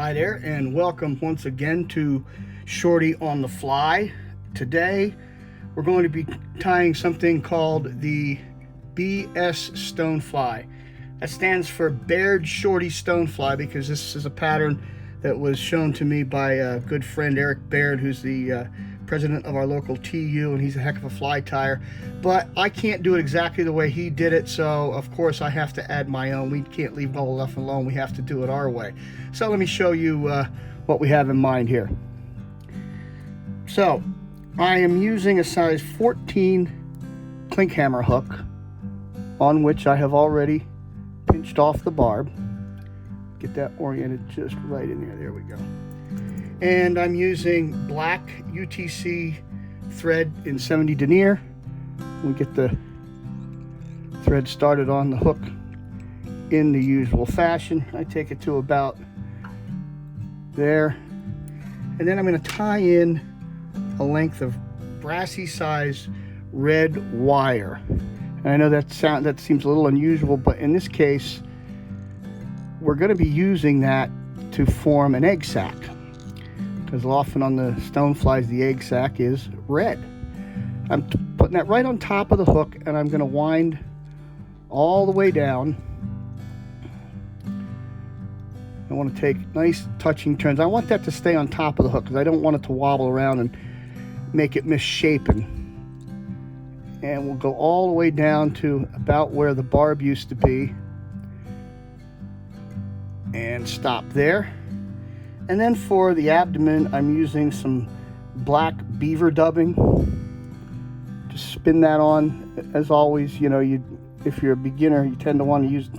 Hi there, and welcome once again to Shorty on the Fly. Today we're going to be tying something called the BS Stonefly. That stands for Baird Shorty Stonefly because this is a pattern that was shown to me by a good friend, Eric Baird, who's the president of our local TU, and he's a heck of a fly tyer. But I can't do it exactly the way he did it, so of course I have to add my own. We can't leave well enough alone. We have to do it our way. So let me show you what we have in mind here. So I am using a size 14 Klinkhamer hook on which I have already pinched off the barb. Get that oriented just right in there. There we go. And I'm using black UTC thread in 70 denier. We get the thread started on the hook in the usual fashion. I take it to about there, and then I'm going to tie in a length of Brassie size red wire. And I know that seems a little unusual, but in this case we're going to be using that to form an egg sac, because often on the stoneflies the egg sac is red. I'm putting that right on top of the hook, and I'm going to wind all the way down. I want to take nice touching turns. I want that to stay on top of the hook because I don't want it to wobble around and make it misshapen. And we'll go all the way down to about where the barb used to be and stop there. And then for the abdomen, I'm using some black Beaver dubbing. Just spin that on. As always, you know, if you're a beginner, you tend to want to use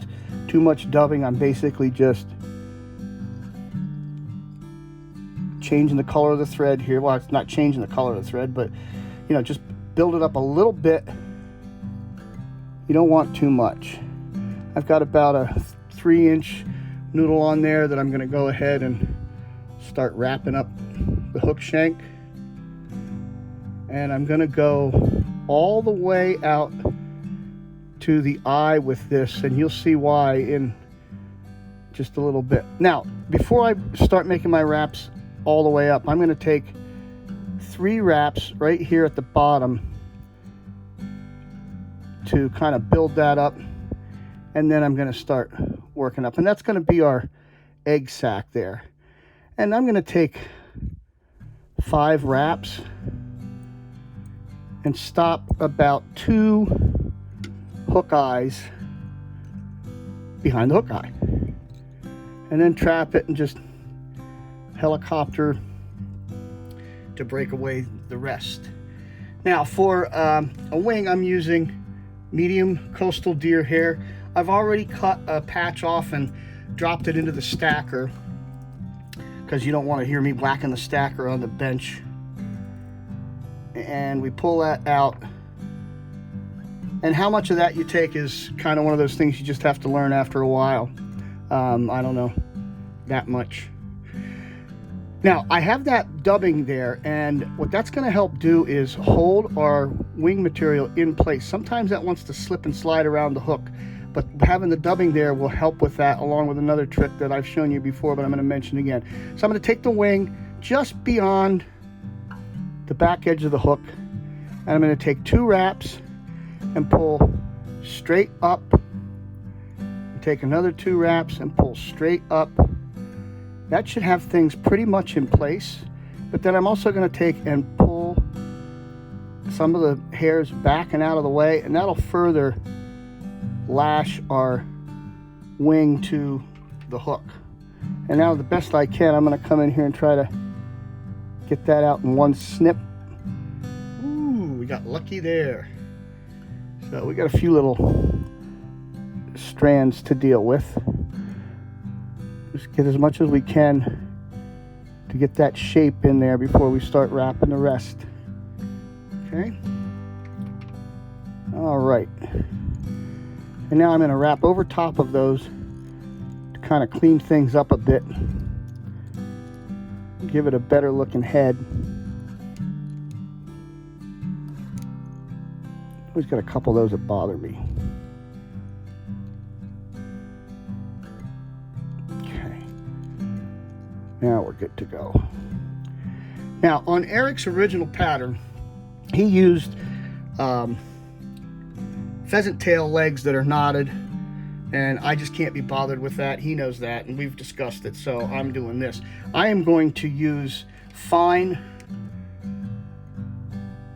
too much dubbing. I'm basically just changing the color of the thread here. Well, it's not changing the color of the thread, but you know, just build it up a little bit. You don't want too much. I've got about a 3-inch noodle on there that I'm going to go ahead and start wrapping up the hook shank, and I'm going to go all the way out to the eye with this, and you'll see why in just a little bit. Now, before I start making my wraps all the way up, I'm going to take 3 wraps right here at the bottom to kind of build that up, and then I'm going to start working up, and that's going to be our egg sac there. And I'm going to take 5 wraps and stop about 2 hook eyes behind the hook eye, and then trap it and just helicopter to break away the rest. Now for a wing, I'm using medium coastal deer hair. I've already cut a patch off and dropped it into the stacker because you don't want to hear me whacking the stacker on the bench. And we pull that out, and how much of that you take is kind of one of those things you just have to learn after a while. I don't know that much. Now I have that dubbing there, and what that's going to help do is hold our wing material in place. Sometimes that wants to slip and slide around the hook, but having the dubbing there will help with that, along with another trick that I've shown you before, but I'm going to mention again. So I'm going to take the wing just beyond the back edge of the hook, and I'm going to take 2 wraps and pull straight up, take another 2 wraps and pull straight up. That should have things pretty much in place, but then I'm also going to take and pull some of the hairs back and out of the way, and that'll further lash our wing to the hook. And now, the best I can, I'm going to come in here and try to get that out in one snip. Ooh, we got lucky there. So we got a few little strands to deal with. Just get as much as we can to get that shape in there before we start wrapping the rest. Okay. All right. And now I'm going to wrap over top of those to kind of clean things up a bit, give it a better looking head. Always got a couple of those that bother me. Now we're good to go. Now, on Eric's original pattern, he used pheasant tail legs that are knotted, and I just can't be bothered with that. He knows that, and we've discussed it, so I'm doing this. I am going to use fine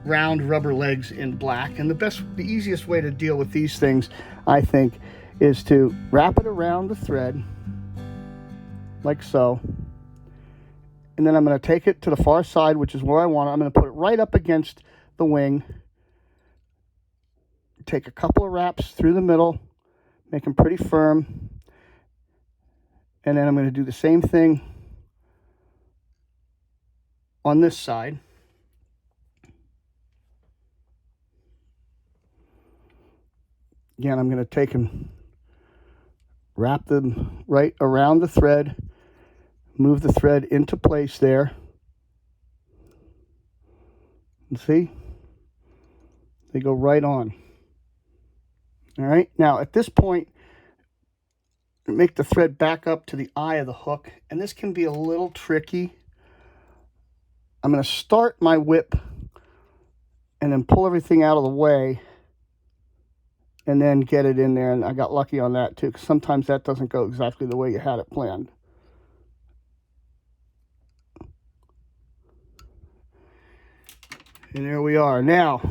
round rubber legs in black, and the easiest way to deal with these things, I think, is to wrap it around the thread like so, and then I'm going to take it to the far side, which is where I want it. I'm going to put it right up against the wing, take a couple of wraps through the middle, make them pretty firm, and then I'm going to do the same thing on this side. Again, I'm going to take and wrap them right around the thread, move the thread into place there. And see? They go right on. All right, now at this point, make the thread back up to the eye of the hook, and this can be a little tricky. I'm going to start my whip and then pull everything out of the way and then get it in there, and I got lucky on that too, because sometimes that doesn't go exactly the way you had it planned. And there we are. Now,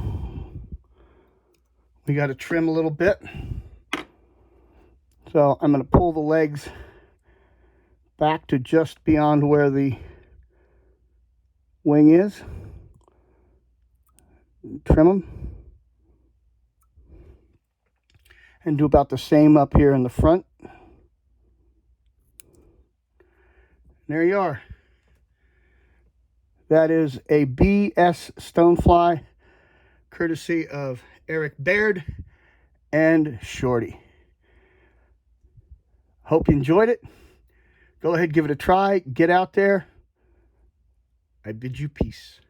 we got to trim a little bit. So I'm going to pull the legs back to just beyond where the wing is. Trim them. And do about the same up here in the front. There you are. That is a BS Stonefly, courtesy of Eric Baird and Shorty. Hope you enjoyed it. Go ahead, give it a try. Get out there. I bid you peace.